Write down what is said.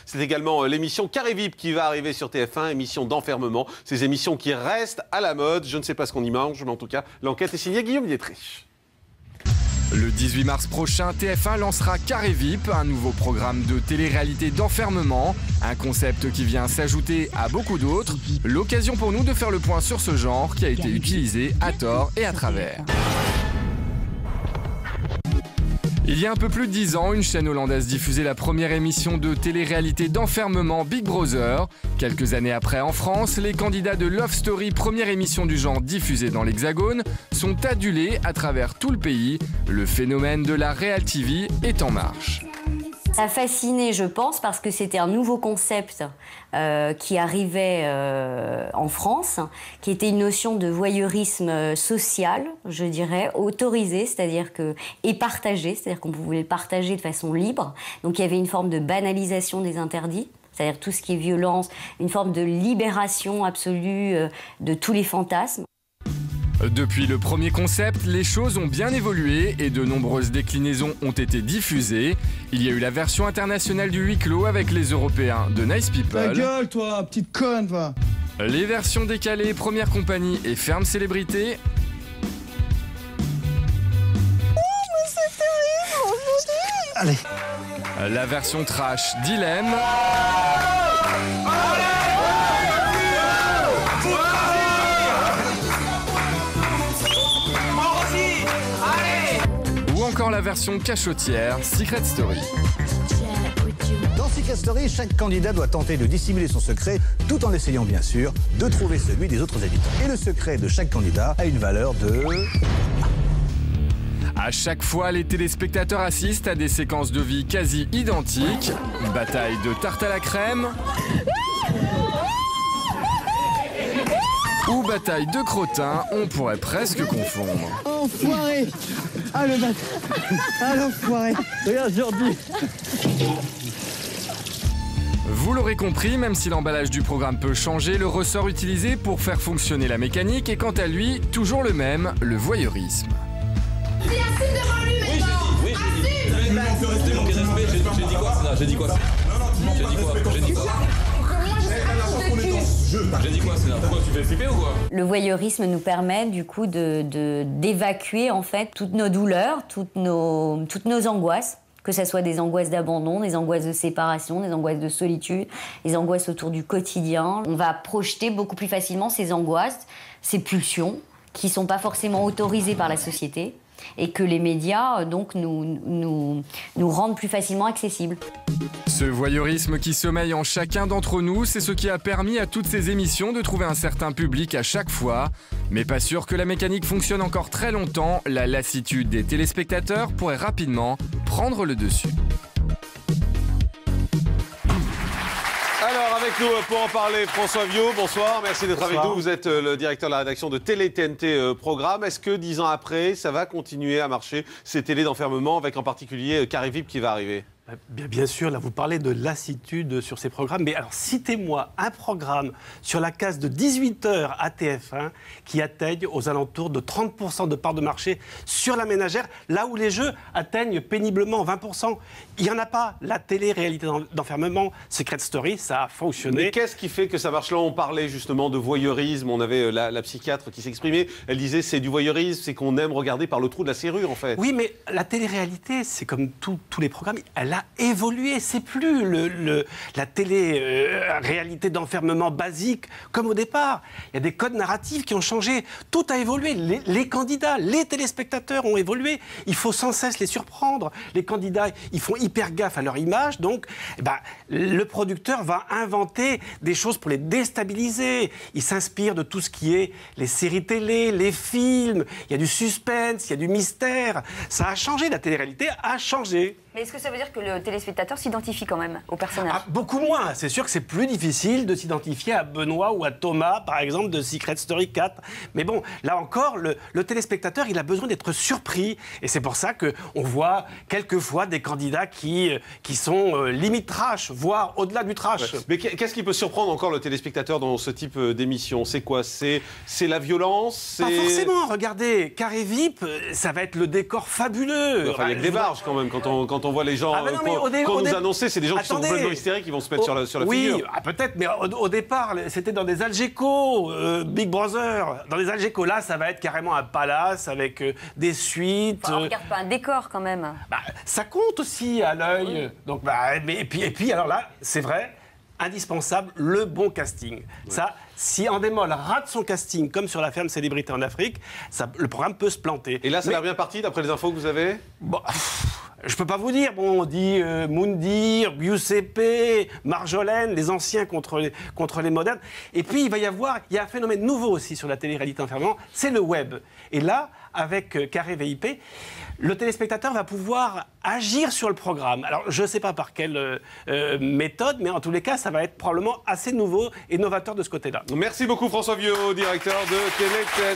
C'est également l'émission Carré VIP qui va arriver sur TF1, émission d'enfermement. Ces émissions qui restent à la mode. Je ne sais pas ce qu'on y mange, mais en tout cas, l'enquête est signée Guillaume Dietrich. Le 18 mars prochain, TF1 lancera Carré VIP, un nouveau programme de télé-réalité d'enfermement. Un concept qui vient s'ajouter à beaucoup d'autres. L'occasion pour nous de faire le point sur ce genre qui a été utilisé à tort et à travers. Il y a un peu plus de 10 ans, une chaîne hollandaise diffusait la première émission de télé-réalité d'enfermement Big Brother. Quelques années après, en France, les candidats de Love Story, première émission du genre diffusée dans l'Hexagone, sont adulés à travers tout le pays. Le phénomène de la Real TV est en marche. Ça a fasciné, je pense, parce que c'était un nouveau concept qui arrivait en France, qui était une notion de voyeurisme social, je dirais, autorisé, c'est-à-dire et partagé, c'est-à-dire qu'on pouvait le partager de façon libre. Donc il y avait une forme de banalisation des interdits, c'est-à-dire tout ce qui est violence, une forme de libération absolue de tous les fantasmes. Depuis le premier concept, les choses ont bien évolué et de nombreuses déclinaisons ont été diffusées. Il y a eu la version internationale du huis clos avec les Européens de Nice People. Ta gueule, toi, petite conne, va. Les versions décalées Première Compagnie et Ferme Célébrité. Oh, mais c'est terrible aujourd'hui. Allez. La version trash Dilemme. Ou encore la version cachotière Secret Story. Dans Secret Story, chaque candidat doit tenter de dissimuler son secret tout en essayant bien sûr de trouver celui des autres habitants. Et le secret de chaque candidat a une valeur de... À chaque fois, les téléspectateurs assistent à des séquences de vie quasi identiques. Une bataille de tarte à la crème. Ou bataille de crottins, on pourrait presque confondre. Enfoiré. Ah, le bâtard. Ah, l'enfoiré. Regarde, aujourd'hui. Vous l'aurez compris, même si l'emballage du programme peut changer, le ressort utilisé pour faire fonctionner la mécanique est quant à lui toujours le même, le voyeurisme. Assume devant lui maintenant. Oui, j'ai dit. On peut rester manquer de respect. J'ai dit quoi? J'ai dit quoi? J'ai dit quoi? J'ai dit quoi? J'ai dit quoi? Pourquoi tu fais flipper ou quoi? Le voyeurisme nous permet du coup d'évacuer en fait toutes nos douleurs, toutes nos angoisses, que ce soit des angoisses d'abandon, des angoisses de séparation, des angoisses de solitude, des angoisses autour du quotidien. On va projeter beaucoup plus facilement ces angoisses, ces pulsions qui ne sont pas forcément autorisées par la société et que les médias donc nous rendent plus facilement accessibles. Ce voyeurisme qui sommeille en chacun d'entre nous, c'est ce qui a permis à toutes ces émissions de trouver un certain public à chaque fois. Mais pas sûr que la mécanique fonctionne encore très longtemps, la lassitude des téléspectateurs pourrait rapidement prendre le dessus. Alors avec nous pour en parler, François Viaud, bonsoir, merci d'être avec nous. Vous êtes le directeur de la rédaction de Télé TNT Programme. Est-ce que 10 ans après, ça va continuer à marcher, ces télés d'enfermement, avec en particulier Carré VIP qui va arriver ? Bien sûr, là vous parlez de lassitude sur ces programmes, mais alors citez-moi un programme sur la case de 18h à TF1 qui atteigne aux alentours de 30% de part de marché sur la ménagère, là où les jeux atteignent péniblement 20%. Il n'y en a pas. La télé-réalité d'enfermement, Secret Story, ça a fonctionné. Mais qu'est-ce qui fait que ça marche là? On parlait justement de voyeurisme, on avait la psychiatre qui s'exprimait, elle disait c'est du voyeurisme, c'est qu'on aime regarder par le trou de la serrure en fait. Oui, mais la télé-réalité, c'est comme tous les programmes, elle a évolué. C'est plus la télé-réalité d'enfermement basique comme au départ. Il y a des codes narratifs qui ont changé. Tout a évolué. Les candidats, les téléspectateurs ont évolué. Il faut sans cesse les surprendre. Les candidats, ils font hyper gaffe à leur image. Donc, le producteur va inventer des choses pour les déstabiliser. Il s'inspire de tout ce qui est les séries télé, les films. Il y a du suspense, il y a du mystère. Ça a changé. La télé-réalité a changé. Mais est-ce que ça veut dire que le téléspectateur s'identifie quand même au personnage? Beaucoup moins. C'est sûr que c'est plus difficile de s'identifier à Benoît ou à Thomas, par exemple, de Secret Story 4. Mais bon, là encore, le téléspectateur, il a besoin d'être surpris. Et c'est pour ça qu'on voit quelquefois des candidats qui sont limite trash, voire au-delà du trash. Ouais. Mais qu'est-ce qui peut surprendre encore le téléspectateur dans ce type d'émission? C'est quoi? C'est la violence? Pas forcément. Regardez, Carré VIP, ça va être le décor fabuleux. Enfin, il y a que des barges quand même quand on on voit les gens qu'on nous annonçait, c'est des gens qui sont complètement hystériques, qui vont se mettre sur la figure. Oui, peut-être, mais au départ, c'était dans des Algeco, Big Brother. Dans des Algeco, là, ça va être carrément un palace avec des suites. On regarde pas un décor quand même. Ça compte aussi à l'œil. Donc, et puis, alors là, c'est vrai, indispensable, le bon casting. Ça, si Endemol rate son casting, comme sur la ferme Célébrité en Afrique, le programme peut se planter. Et là, ça a l'air bien parti, d'après les infos que vous avez? Je peux pas vous dire. Bon, on dit Moundir, Giuseppe, Marjolaine, les anciens contre les modernes. Et puis, il y a un phénomène nouveau aussi sur la télé-réalité enfermement, c'est le web. Et là, avec Carré VIP, le téléspectateur va pouvoir agir sur le programme. Alors, je ne sais pas par quelle méthode, mais en tous les cas, ça va être probablement assez nouveau et novateur de ce côté-là. Merci beaucoup François Vieau, directeur de Télé.